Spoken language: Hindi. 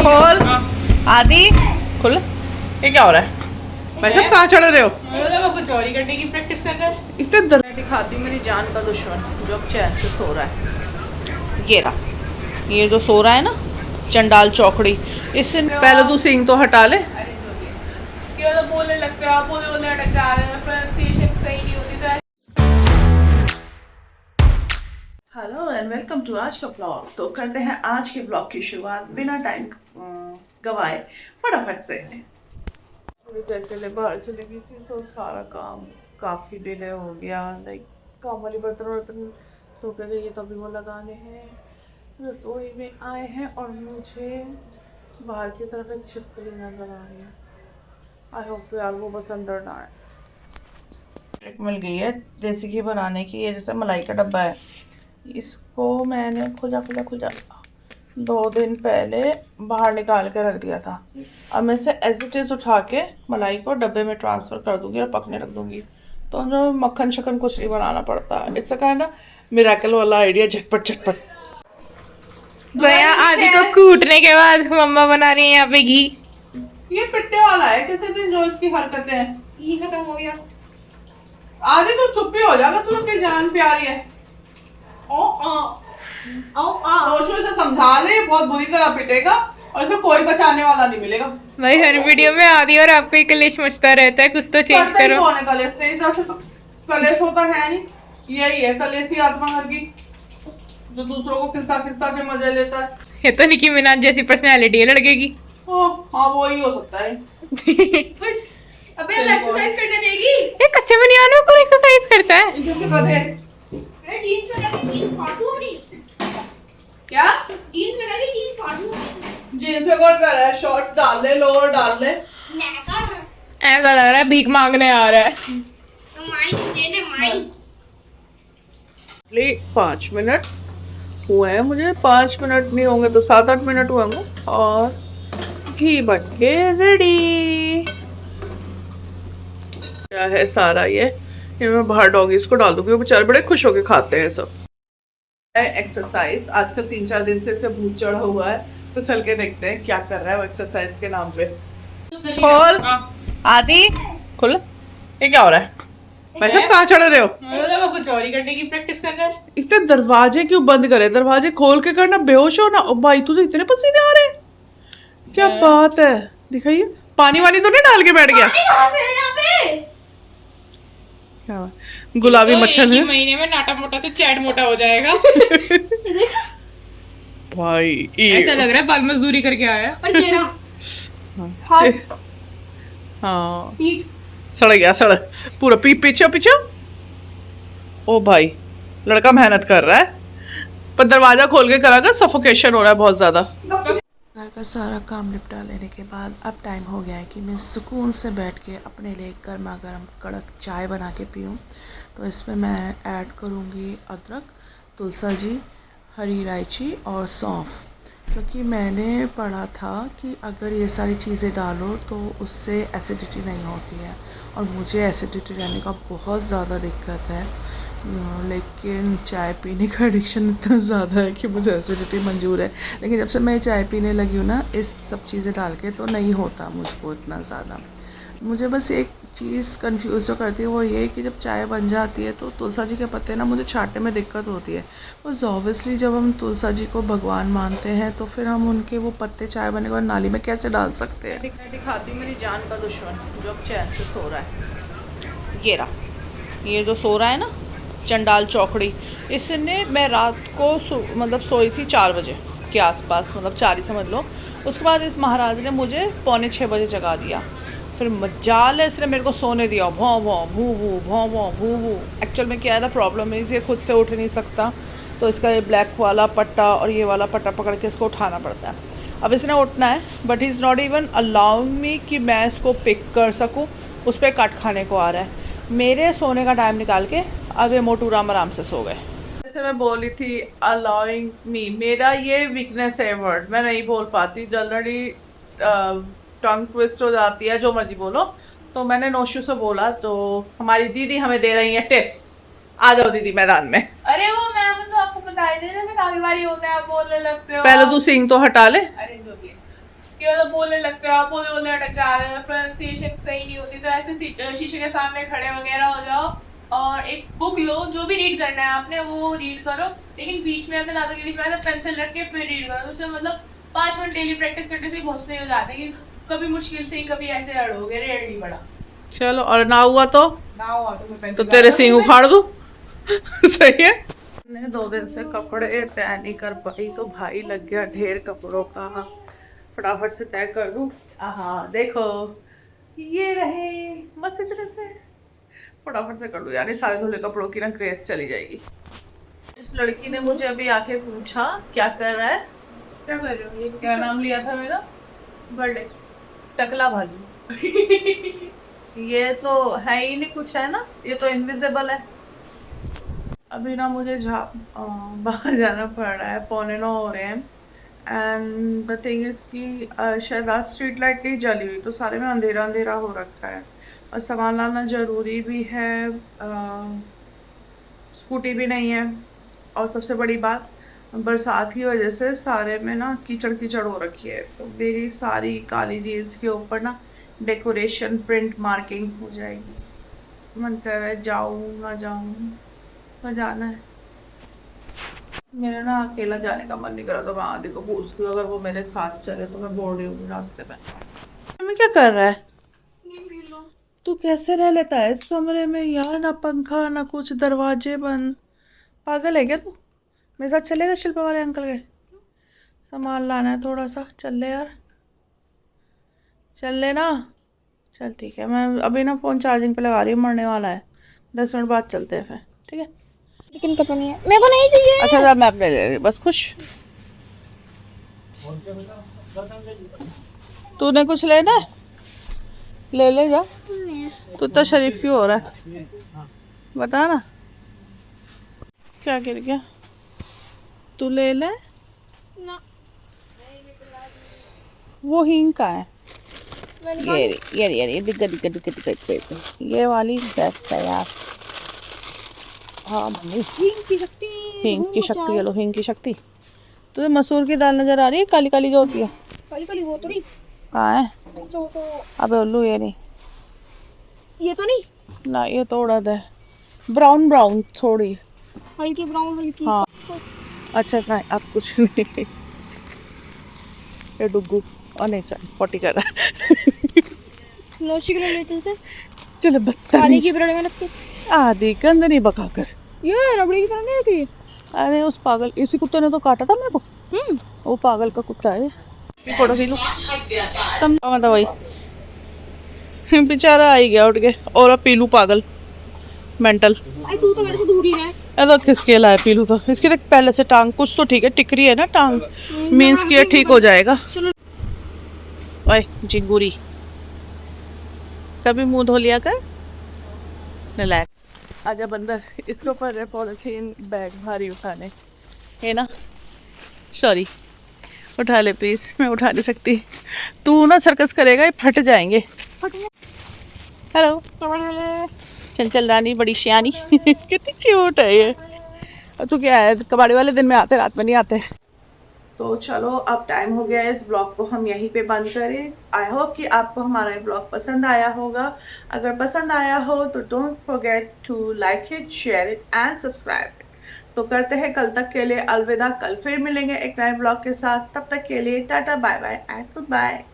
खोल आदि खुल। ये क्या हो रहा है भाई साहब, कहाँ चढ़ रहे हो? कुछ और ही करने की प्रैक्टिस कर रहा है। इतने दर्द दिखाती मेरी जान का दुश्मन जो अब चैन से सो रहा है। ये रहा, ये जो सो रहा है ना चंडाल चौकड़ी, इससे पहले तू सींग तो हटा ले। क्यों तो बोलने लगते हो आप, बोले बोले अटक जा रहे हैं, प्रोनाउंसिएशन सही नहीं होती तो। हेलो एंड वेलकम टू आज का ब्लॉग। तो करते हैं आज के ब्लॉग की शुरुआत बिना टाइम गवाए फटाफट से। थोड़ी देर के लिए बाहर चली गई थी तो सारा काम काफ़ी डिले हो गया। लाइक काम वाली बर्तन धो के गई है तो अभी वो लगाने हैं। रसोई में आए हैं और मुझे बाहर की तरफ एक छिपकली नजर आ रही है। आई होप यार वो बस अंदर ना आए। एक मिल गई है देसी घी बनाने की, ये जैसे मलाई का डब्बा है। इसको मैंने खुजा 2 दिन पहले बाहर निकाल के रख दिया था। अब मैं इसे एज इट इज उठा के मलाई को डब्बे में ट्रांसफर कर दूंगी और पकने रख दूंगी। तो जो मक्खन शकन कुछ नहीं बनाना पड़ता। It's a kind of miracle वाला आइडिया, झटपट। भैया आदि को कूटने के बाद मम्मा बना रही है यहाँ पे घी। ये पिट्टे वाला है किसी दिन जो इसकी हरकतें हैं। घी खत्म हो गया। आदि तू चुप ही हो जाएगा, तू अपनी जान प्यारी है। रोशो से समझा ले, बहुत बुरी तरह पिटेगा और इसको कोई बचाने वाला नहीं मिलेगा। भाई हर वीडियो में आदि और आपको ही कलेश मचता रहता है, कुछ तो चेंज करो। कौन है कलेश? नहीं तो कलेश होता है नहीं, यही है कलेशी आत्मा घर की, जो दूसरों को खिस्सा के मजे लेता है। ये तो निकी मिनाज जैसी पर्सनैलिटी है लड़के की। हाँ वो ही हो सकता है। अबे एक्सरसाइज करने देगी? ये कच्चे बनियान में कौन एक्सरसाइज करता है? जैसे कहते हैं जीन्स में लगी जीन्स फाड़ू अपनी। क्या जीन्स में लगी जीन्स फाड़ू। जीन्स में कौन कर रहा है? शॉर्ट्स डाल ले, लोअर डाल ले। ऐसा लग रहा है भीख मांगने आ रहा है। तो माई देने माई। 5 मिनट हुए हैं, मुझे 5 मिनट नहीं होंगे तो 7-8 मिनट हुए होंगे और घी बन के रेडी। क्या है सारा ये मैं बाहर डॉगीज को डाल दूंगी, वो बेचारे बड़े खुश होके खाते हैं सब। एक्सरसाइज आजकल 3-4 दिन से इसे भूत चढ़ा हुआ है, तो चल के देखते हैं क्या कर रहा है वो एक्सरसाइज के नाम पे। खोल आदि खुल। ये क्या हो रहा है भाई साहब, कहाँ चढ़ रहे हो? कुछ और ही करने की प्रैक्टिस कर रहा है। इतने दरवाजे क्यों बंद करे? दरवाजे खोल के करना, बेहोश हो ना। ओ भाई तुझे इतने पसीने आ रहे हैं, क्या बात है? दिखाइए, पानी वानी तो नहीं डाल के बैठ गया? क्या गुलाबी मच्छर है। महीने में नाटा मोटा से चैट मोटा हो जाएगा। भाई ऐसा लग रहा है बाल मजदूरी करके आया। और चेहरा हाँ सड़ गया, सड़ पूरा पीछे। ओ भाई लड़का मेहनत कर रहा है, पर दरवाजा खोल के करागा, सफोकेशन हो रहा है बहुत ज्यादा। घर का सारा काम निपटा लेने के बाद अब टाइम हो गया है कि मैं सुकून से बैठ के अपने लिए गर्मा गर्म कड़क चाय बना के पीऊँ। तो इसमें मैं ऐड करूँगी अदरक, तुलसी जी, हरी इलायची और सौंफ, क्योंकि मैंने पढ़ा था कि अगर ये सारी चीज़ें डालो तो उससे एसिडिटी नहीं होती है, और मुझे एसिडिटी रहने का बहुत ज़्यादा दिक्कत है। लेकिन चाय पीने का एडिक्शन इतना ज़्यादा है कि मुझे एसिडिटी मंजूर है। लेकिन जब से मैं चाय पीने लगी हूँ ना इस सब चीज़ें डाल के, तो नहीं होता मुझको इतना ज़्यादा। मुझे बस एक चीज़ कंफ्यूज जो करती है वो ये कि जब चाय बन जाती है तो तुलसी जी के पत्ते ना मुझे छांटने में दिक्कत होती है। बस ऑब्वियसली जब हम तुलसी जी को भगवान मानते हैं तो फिर हम उनके वो पत्ते चाय बनने के बाद नाली में कैसे डाल सकते हैं? दिखाती मेरी जान का दुश्मन जो अब चैन से सो रहा है। ये रहा, ये जो सो रहा है ना चंडाल चौकड़ी, इसने मैं रात को मतलब सोई थी 4 बजे के आसपास, मतलब 4 ही समझ लो। उसके बाद इस महाराज ने मुझे 5:45 बजे जगा दिया। फिर मजाल है इसने मेरे को सोने दिया, भौं भौं भू भू भौं भौं भू भू। एक्चुअल में क्या है, प्रॉब्लम है ये खुद से उठ नहीं सकता, तो इसका ये ब्लैक वाला पट्टा और ये वाला पट्टा पकड़ के इसको उठाना पड़ता है। अब इसने उठना है but he is not even allowing me कि मैं इसको पिक कर सकूँ। उस पर कट खाने को आ रहा है। मेरे सोने का टाइम निकाल के अब ये मोटू राम आराम से सो गए। जैसे मैं बोली थी अलाउइंग मी, मेरा ये वीकनेस है वर्ड, मैं नहीं बोल पाती जल्दी, टंग ट्विस्ट हो जाती है, जो मर्जी बोलो। तो मैंने नोशू से बोला, तो हमारी दीदी हमें दे रही है टिप्स। आ जाओ दीदी मैदान में। अरे वो मैम तो आपको बता दिखाई दे जैसे काफी बारी होता है, आप बोलने लगते हो। पहले तू सींग तो हटा ले। अरे जो भी है, कि मतलब बोलने लगते हो आप, बोलने बोलने अटक जा रहे हो, प्रोनाउंसिएशन सही नहीं होती, तो ऐसे शीशे के सामने खड़े वगैरह हो जाओ और एक बुक लो, जो भी रीड करना है आपने वो रीड करो, लेकिन बीच में अपने दांतों के बीच में पेंसिल रख के फिर रीड करो। उससे मतलब 5 मिनट डेली प्रैक्टिस करने से बहुत सही हो जाता है, कि कभी मुश्किल से ही कभी ऐसे अड़ोगे, रेयरली बड़ा। चलो, और ना हुआ तो ना हुआ तो मैं तो तेरे सींग उखाड़ दूं। सही है। मैंने 2 दिन से कपड़े तय नहीं कर पाई, तो भाई लग गया ढेर कपड़ों का। फटाफट से तय कर दूं। हाँ देखो, ये रहे बस इतने से। फटाफट से कर दूं यार, ये सारे धुले कपड़ों की ना ग्रेस चली जाएगी। इस लड़की ने मुझे अभी आके पूछा क्या कर रहा है। क्या कर रहे हो? ये क्या नाम लिया था मेरा? बर्थडे। टकला भालू। ये तो है ही नहीं कुछ, है ना, ये तो इनविजिबल है। अभी ना मुझे बाहर जाना पड़ रहा है, 8:45 हो रहे हैं। एंड द थिंग इज कि शायद आज स्ट्रीट लाइट नहीं जली हुई, तो सारे में अंधेरा अंधेरा हो रखा है, और सामान लाना जरूरी भी है। स्कूटी भी नहीं है, और सबसे बड़ी बात, बरसात की वजह से सारे में ना कीचड़ कीचड़ हो रखी है, तो मेरी सारी काली जीन्स के ऊपर ना डेकोरेशन प्रिंट मार्किंग हो जाएगी। मन कर रहा है जाऊं ना जाऊं, पर जाना है। मेरा ना अकेला जाने का मन नहीं कर रहा, तो मैं आदि को पूछती हूँ, अगर वो मेरे साथ चले तो मैं बोल रही हूँ रास्ते में। मैं क्या कर रहा है? तू कैसे रह लेता है इस कमरे में यार? ना पंखा ना कुछ, दरवाजे बंद। पागल है क्या तू? मेरे साथ चलेगा शिल्पा वाले अंकल के? सामान लाना है थोड़ा सा, चल ले यार, चल ले ना। चल ठीक है, मैं अभी ना फोन चार्जिंग पे लगा रही हूँ, मरने वाला है। 10 मिनट बाद चलते हैं फिर, ठीक है? लेकिन कपड़ा नहीं है, मेरे को नहीं चाहिए। अच्छा चल, मैं अपने ले रही हूँ, बस खुश। तूने कुछ लेना है? ले ले जा। तू तो शरीफ क्यों हो रहा है? बता ना, क्या गिर गया? तू ले ले। ना, वो हींग का है। मैंने ये दिक्कत दिक्कत दिक्कत दिक्कत, ये वाली बेस्ट है यार। हाँ मम्मी, हींग की शक्ति, हींग की शक्ति, ये लो हींग की शक्ति। तुझे मसूर की दाल नजर आ रही है, काली काली जो होती है? काली काली वो तो नहीं। कहाँ है? तो अबे उल्लू, ये नहीं। ये तो नहीं। ना, ये तो उड़द है, ब्राउन ब्राउन थोड़ी। हल्की ब्राउन, हल्की। हाँ अच्छा, नहीं अब कुछ नहीं। ये डुग्गू, और नहीं सर पोटी कर रहा है। नौशी के लिए ले चलते। चलो पानी बदतमीज। की ब्रेड में रख के। आधी गंद नहीं बकाकर। ये रबड़ी की तरह नहीं होती। अरे उस पागल, इसी कुत्ते ने तो काटा था मेरे को। वो पागल का कुत्ता है। फोटो खींच लो तुम, मतलब वही बेचारा आ ही गया उठ के, और अब पीलू पागल मेंटल। आई तू तो मेरे से दूर ही रह। तो किसके लाए पीलू? तो इसकी तो पहले से टांग कुछ तो ठीक है, टिकरी है ना टांग, मीन्स कि ये ठीक हो जाएगा। ओए जिंगूरी, कभी मुंह धो लिया कर, नलायक। आजा बंदर, इसके ऊपर है पॉलिथीन बैग भारी उठाने, है ना? सॉरी, उठा ले प्लीज, मैं उठा नहीं सकती। तू ना सर्कस करेगा, ये फट जाएंगे। हेलो, चल चल रानी, बड़ी शियानी। कितनी क्यूट है ये। तू क्या है, कबाड़ी वाले दिन में आते, रात में नहीं आते। तो चलो, अब टाइम हो गया है, इस ब्लॉग को हम यहीं पे बंद करें। आई होप कि आपको हमारा ब्लॉग पसंद आया होगा। अगर पसंद आया हो तो don't forget to like it, share it and subscribe it. तो करते हैं कल तक के लिए अलविदा, कल फिर मिलेंगे एक नए ब्लॉग के साथ। तब तक के लिए tata bye bye and good bye.